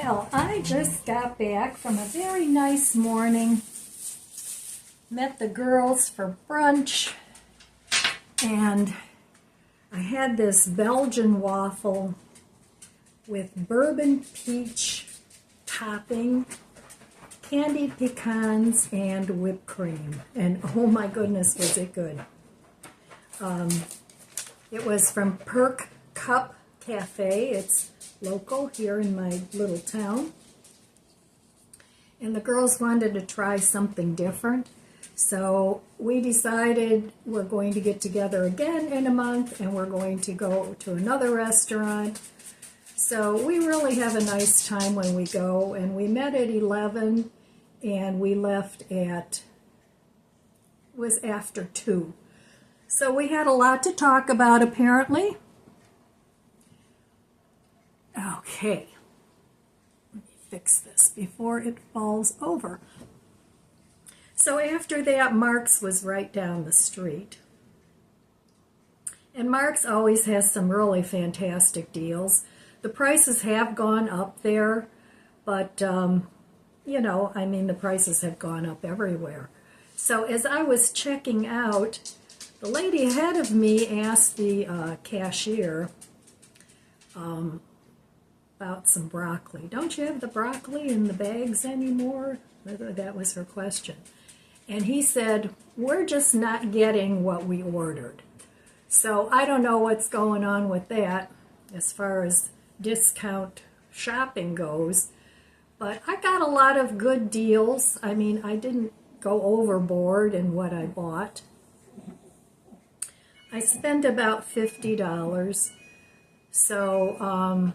Well, I just got back from a very nice morning. Met the girls for brunch, and I had this Belgian waffle with bourbon peach topping, candied pecans, and whipped cream. And oh my goodness, was it good. It was from Perk Cup Cafe. It's local here in my little town. And the girls wanted to try something different. So we decided we're going to get together again in a month and we're going to go to another restaurant. So we really have a nice time when we go. And we met at 11 and we left at, was after 2. So we had a lot to talk about apparently. Okay, let me fix this before it falls over. So after that, Markx was right down the street. And Markx always has some really fantastic deals. The prices have gone up there, but, you know, I mean, the prices have gone up everywhere. So as I was checking out, the lady ahead of me asked the cashier, about some broccoli. Don't you have the broccoli in the bags anymore? That was her question. And he said, we're just not getting what we ordered. So I don't know what's going on with that as far as discount shopping goes. But I got a lot of good deals. I mean, I didn't go overboard in what I bought. I spent about $50. So,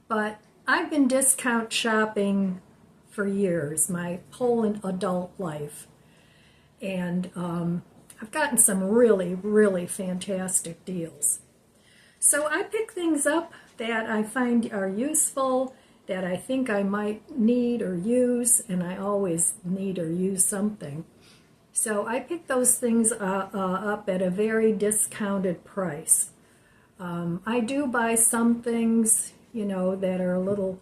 but I've been discount shopping for years, my whole adult life. And I've gotten some really, really fantastic deals. So I pick things up that I find are useful, that I think I might need or use, and I always need or use something. So I pick those things up at a very discounted price. I do buy some things, you know, that are a little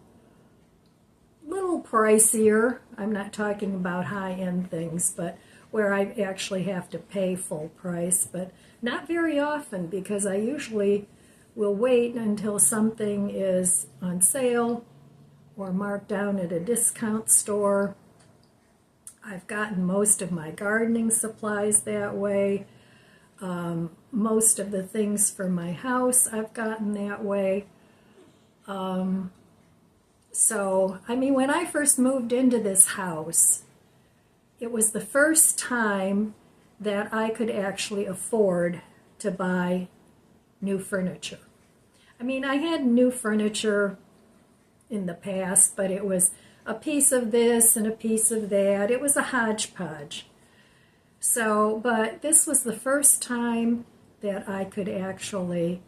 pricier. I'm not talking about high-end things, but where I actually have to pay full price, but not very often because I usually will wait until something is on sale or marked down at a discount store. I've gotten most of my gardening supplies that way. Most of the things for my house I've gotten that way. So, I mean, when I first moved into this house, it was the first time that I could actually afford to buy new furniture. I mean, I had new furniture in the past, but it was a piece of this and a piece of that. It was a hodgepodge. So, but this was the first time that I could actually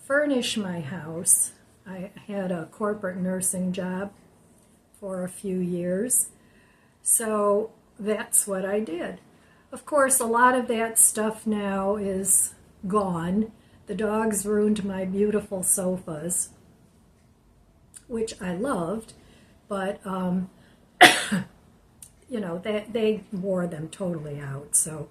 furnish my house. I had a corporate nursing job for a few years, so that's what I did. Of course, a lot of that stuff now is gone. The dogs ruined my beautiful sofas, which I loved, but, you know, they wore them totally out. So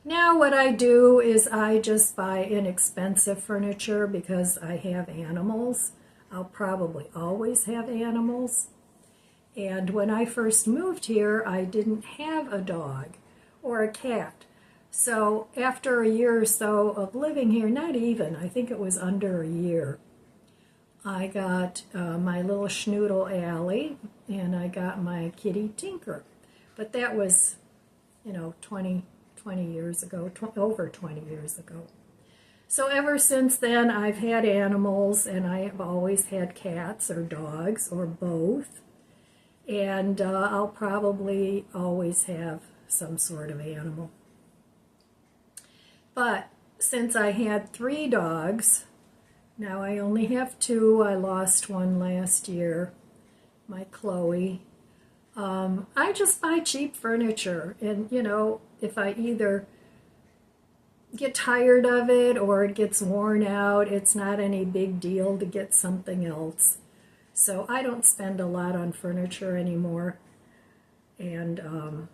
now what I do is I just buy inexpensive furniture because I have animals. I'll probably always have animals. And when I first moved here, I didn't have a dog or a cat. So after a year or so of living here, not even, I think it was under a year, I got my little schnoodle Allie and I got my kitty Tinker. But that was, you know, 20 years ago, over 20 years ago. So ever since then, I've had animals, and I have always had cats or dogs or both. And I'll probably always have some sort of animal. But since I had 3 dogs, now I only have 2. I lost one last year, my Chloe. I just buy cheap furniture, and you know, if I either get tired of it or it gets worn out, it's not any big deal to get something else. So I don't spend a lot on furniture anymore, and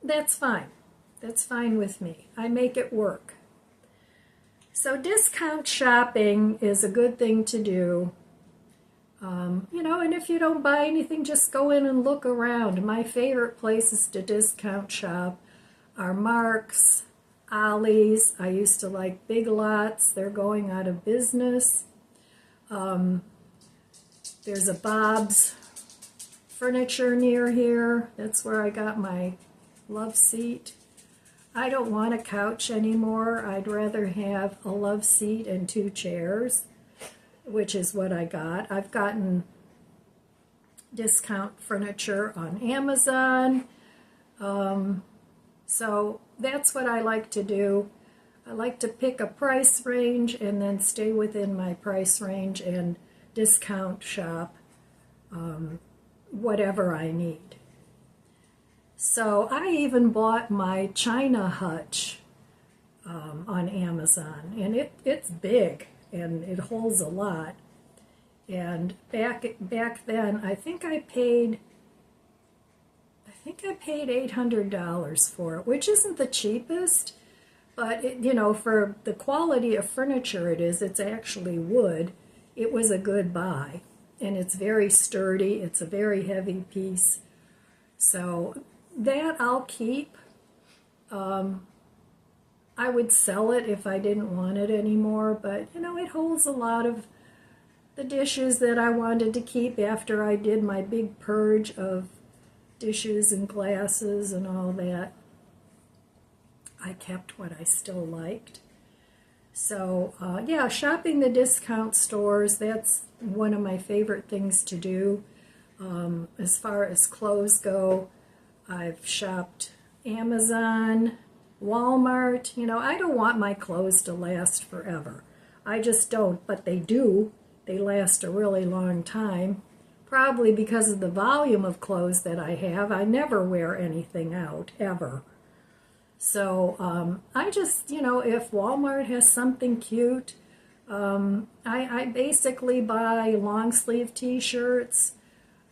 that's fine. That's fine with me. I make it work. So discount shopping is a good thing to do. And if you don't buy anything, just go in and look around. My favorite places to discount shop are Markx, Ollie's. I used to like Big Lots. They're going out of business. There's a Bob's Furniture near here. That's where I got my love seat. I don't want a couch anymore. I'd rather have a love seat and 2 chairs, which is what I got. I've gotten discount furniture on Amazon. So that's what I like to do. I like to pick a price range and then stay within my price range and discount shop whatever I need. So I even bought my China hutch on Amazon, and it's big and it holds a lot. And back then, I think I paid $800 for it, which isn't the cheapest, but for the quality of furniture it's actually wood. It was a good buy, and it's very sturdy. It's a very heavy piece, so that I'll keep. I would sell it if I didn't want it anymore, but it holds a lot of the dishes that I wanted to keep after I did my big purge of dishes and glasses and all that. I kept what I still liked. So yeah, shopping the discount stores, that's one of my favorite things to do. As far as clothes go, I've shopped Amazon, Walmart. I don't want my clothes to last forever. I just don't, but they do. They last a really long time, probably because of the volume of clothes that I have. I never wear anything out, ever. So I just, if Walmart has something cute, I basically buy long sleeve t-shirts.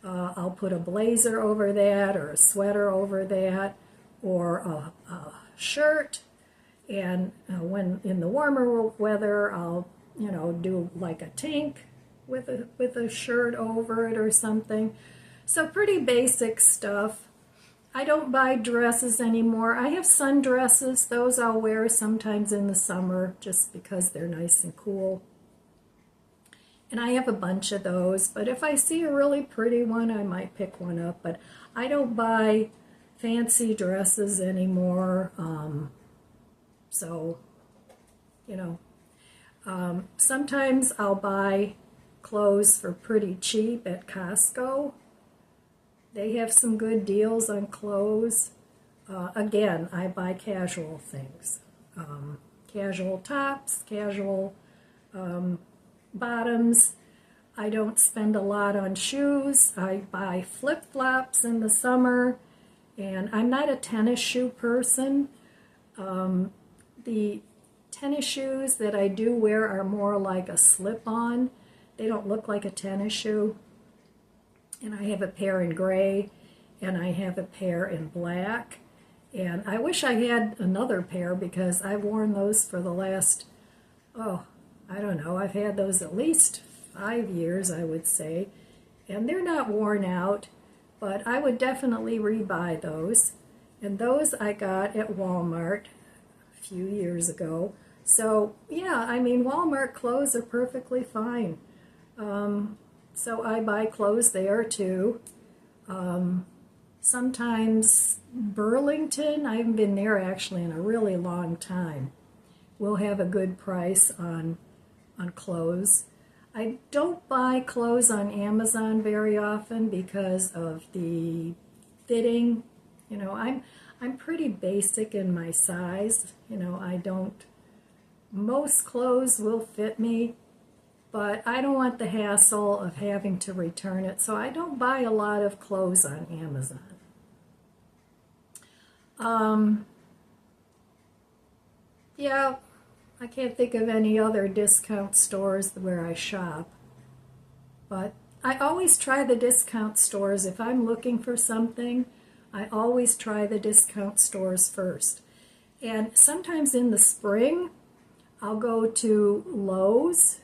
I'll put a blazer over that or a sweater over that or a shirt. And when in the warmer weather, I'll do like a tank with a shirt over it or something. So pretty basic stuff. I don't buy dresses anymore. I have sundresses. Those I'll wear sometimes in the summer just because they're nice and cool. And I have a bunch of those, but if I see a really pretty one, I might pick one up. But I don't buy fancy dresses anymore. Sometimes I'll buy clothes for pretty cheap at Costco. They have some good deals on clothes. Again, I buy casual things. Casual tops, casual bottoms. I don't spend a lot on shoes. I buy flip-flops in the summer, and I'm not a tennis shoe person. The tennis shoes that I do wear are more like a slip-on. They don't look like a tennis shoe. And I have a pair in gray, and I have a pair in black. And I wish I had another pair because I've worn those for the last, I don't know, I've had those at least 5 years, I would say. And they're not worn out, but I would definitely rebuy those. And those I got at Walmart a few years ago. So, yeah, I mean, Walmart clothes are perfectly fine. So I buy clothes there too. Sometimes Burlington, I haven't been there actually in a really long time, will have a good price on clothes. I don't buy clothes on Amazon very often because of the fitting. I'm pretty basic in my size. Most clothes will fit me, but I don't want the hassle of having to return it, so I don't buy a lot of clothes on Amazon. Yeah, I can't think of any other discount stores where I shop, but I always try the discount stores. If I'm looking for something, I always try the discount stores first. And sometimes in the spring, I'll go to Lowe's,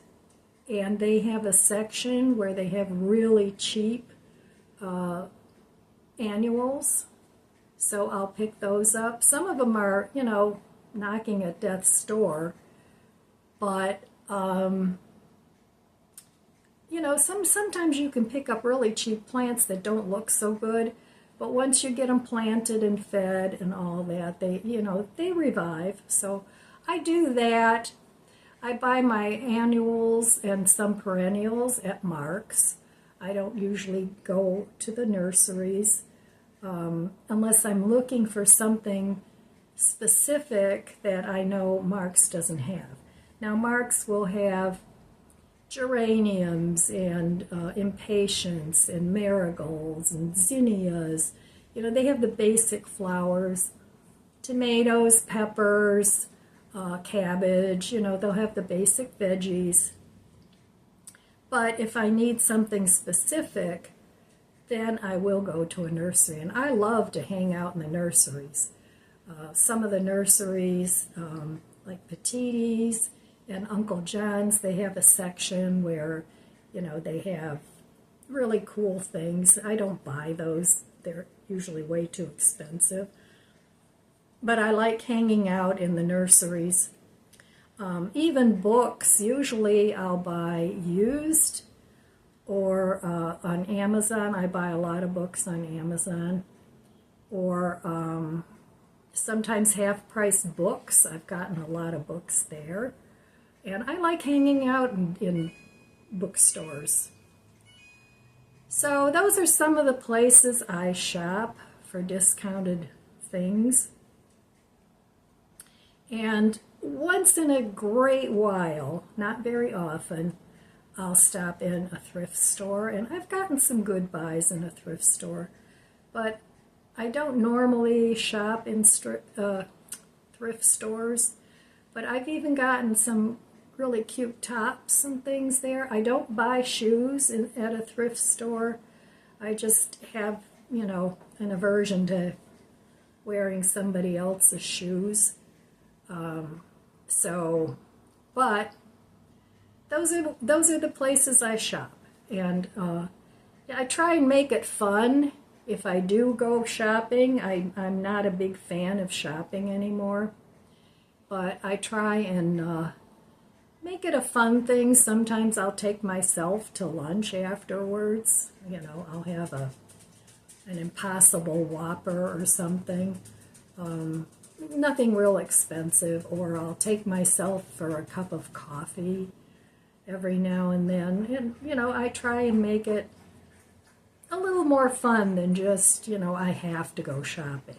and they have a section where they have really cheap annuals. So I'll pick those up. Some of them are, you know, knocking at death's door, but you know, sometimes you can pick up really cheap plants that don't look so good, but once you get them planted and fed and all that, they, you know, they revive. So I do that. I buy my annuals and some perennials at Markx. I don't usually go to the nurseries unless I'm looking for something specific that I know Markx doesn't have. Now Markx will have geraniums and impatiens and marigolds and zinnias. You know, they have the basic flowers, tomatoes, peppers, cabbage. You know, they'll have the basic veggies. But if I need something specific, then I will go to a nursery. And I love to hang out in the nurseries. Some of the nurseries, like Petitti's and Uncle John's, they have a section where, you know, they have really cool things. I don't buy those. They're usually way too expensive. But I like hanging out in the nurseries. Even books, usually I'll buy used or on Amazon. I buy a lot of books on Amazon. Or sometimes half-price books. I've gotten a lot of books there. And I like hanging out in bookstores. So those are some of the places I shop for discounted things. And once in a great while, not very often, I'll stop in a thrift store. And I've gotten some good buys in a thrift store. But I don't normally shop in thrift stores. But I've even gotten some really cute tops and things there. I don't buy shoes at a thrift store. I just have, you know, an aversion to wearing somebody else's shoes. But those are the places I shop. And I try and make it fun. If I do go shopping, I'm not a big fan of shopping anymore. But I try and make it a fun thing. Sometimes I'll take myself to lunch afterwards. You know, I'll have an Impossible Whopper or something. Nothing real expensive. Or I'll take myself for a cup of coffee every now and then. And, you know, I try and make it a little more fun than just, you know, I have to go shopping.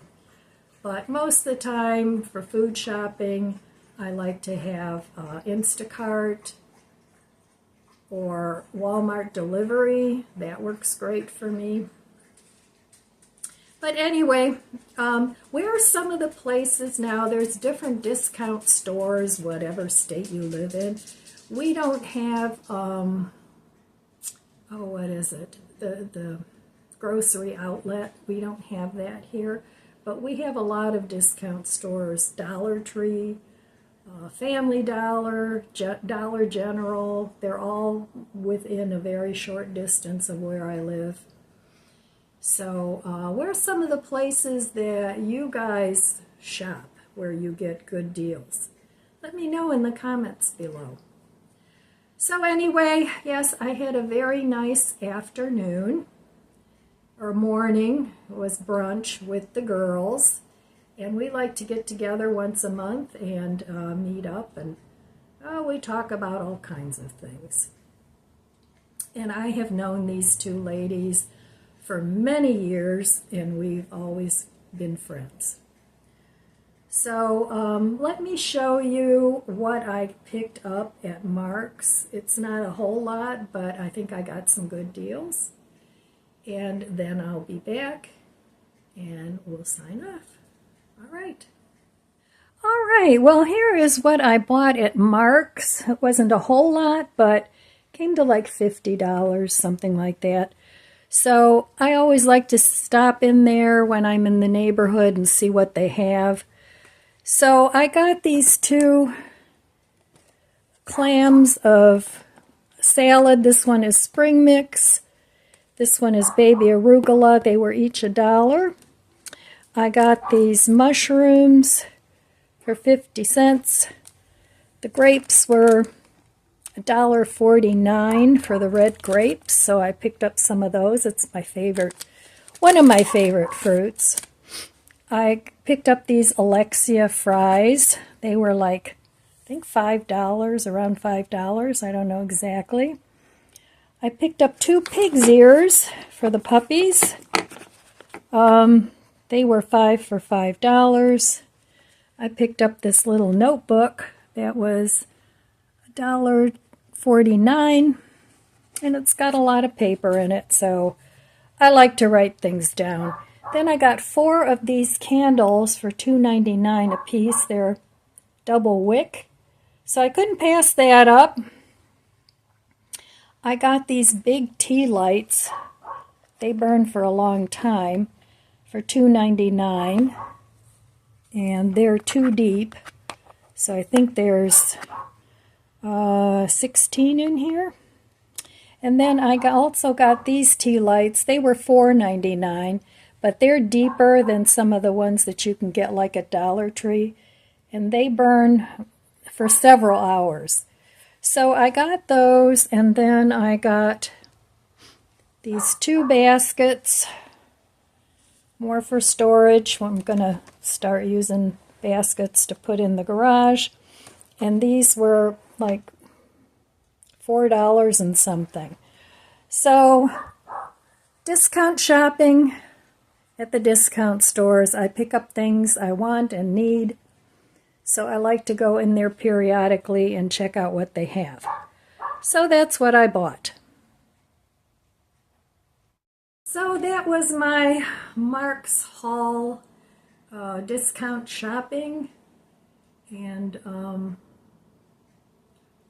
But most of the time for food shopping, I like to have Instacart or Walmart delivery. That works great for me. But anyway, where are some of the places now? There's different discount stores, whatever state you live in. We don't have, what is it? The grocery outlet. We don't have that here. But we have a lot of discount stores. Dollar Tree, Family Dollar, Dollar General. They're all within a very short distance of where I live. So where are some of the places that you guys shop where you get good deals? Let me know in the comments below. So anyway, yes, I had a very nice afternoon or morning. It was brunch with the girls. And we like to get together once a month and meet up, and we talk about all kinds of things. And I have known these two ladies for many years, and we've always been friends. So let me show you what I picked up at Markx. It's not a whole lot, but I think I got some good deals. And then I'll be back, and we'll sign off. All right, well, here is what I bought at Markx. It wasn't a whole lot, but Came to like $50, something like that. So I always like to stop in there when I'm in the neighborhood and see what they have. So I got these 2 clams of salad. This one is spring mix. This one is baby arugula. They were each $1. I got these mushrooms for 50 cents. The grapes were $1.49 for the red grapes, so I picked up some of those. It's my favorite, one of my favorite fruits. I picked up these Alexia fries. They were like, I think $5, around $5. I don't know exactly. I picked up 2 pig's ears for the puppies. They were 5 for $5. I picked up this little notebook that was $1.49, and it's got a lot of paper in it, so I like to write things down. Then I got 4 of these candles for $2.99 a piece. They're double wick, so I couldn't pass that up. I got these big tea lights. They burn for a long time for $2.99, and they're 2 deep, so I think there's 16 in here. And then I also got these tea lights. They were $4.99, but they're deeper than some of the ones that you can get like at Dollar Tree, and they burn for several hours. So I got those, and then I got these 2 baskets, more for storage. I'm going to start using baskets to put in the garage. And these were like $4 and something. So discount shopping at the discount stores. I pick up things I want and need. So I like to go in there periodically and check out what they have. So that's what I bought. So that was my Mark's haul, discount shopping, and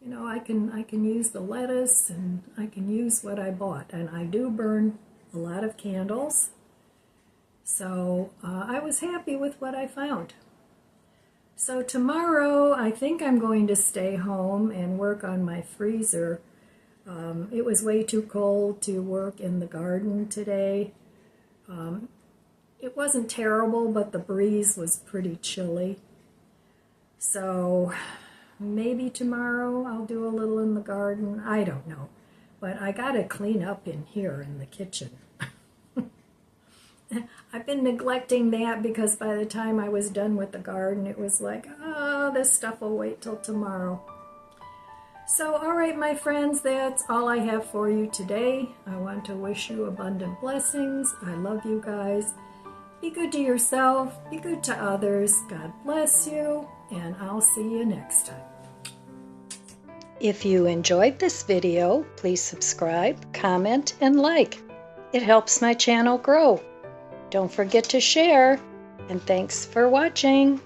you know, I can use the lettuce, and I can use what I bought, and I do burn a lot of candles. So I was happy with what I found. So tomorrow, I think I'm going to stay home and work on my freezer. It was way too cold to work in the garden today. It wasn't terrible, but the breeze was pretty chilly. So maybe tomorrow I'll do a little in the garden. I don't know. But I got to clean up in here in the kitchen. I've been neglecting that because by the time I was done with the garden, it was like, oh, this stuff will wait till tomorrow. So, all right, my friends, that's all I have for you today. I want to wish you abundant blessings. I love you guys. Be good to yourself. Be good to others. God bless you, and I'll see you next time. If you enjoyed this video, please subscribe, comment, and like. It helps my channel grow. Don't forget to share, and thanks for watching.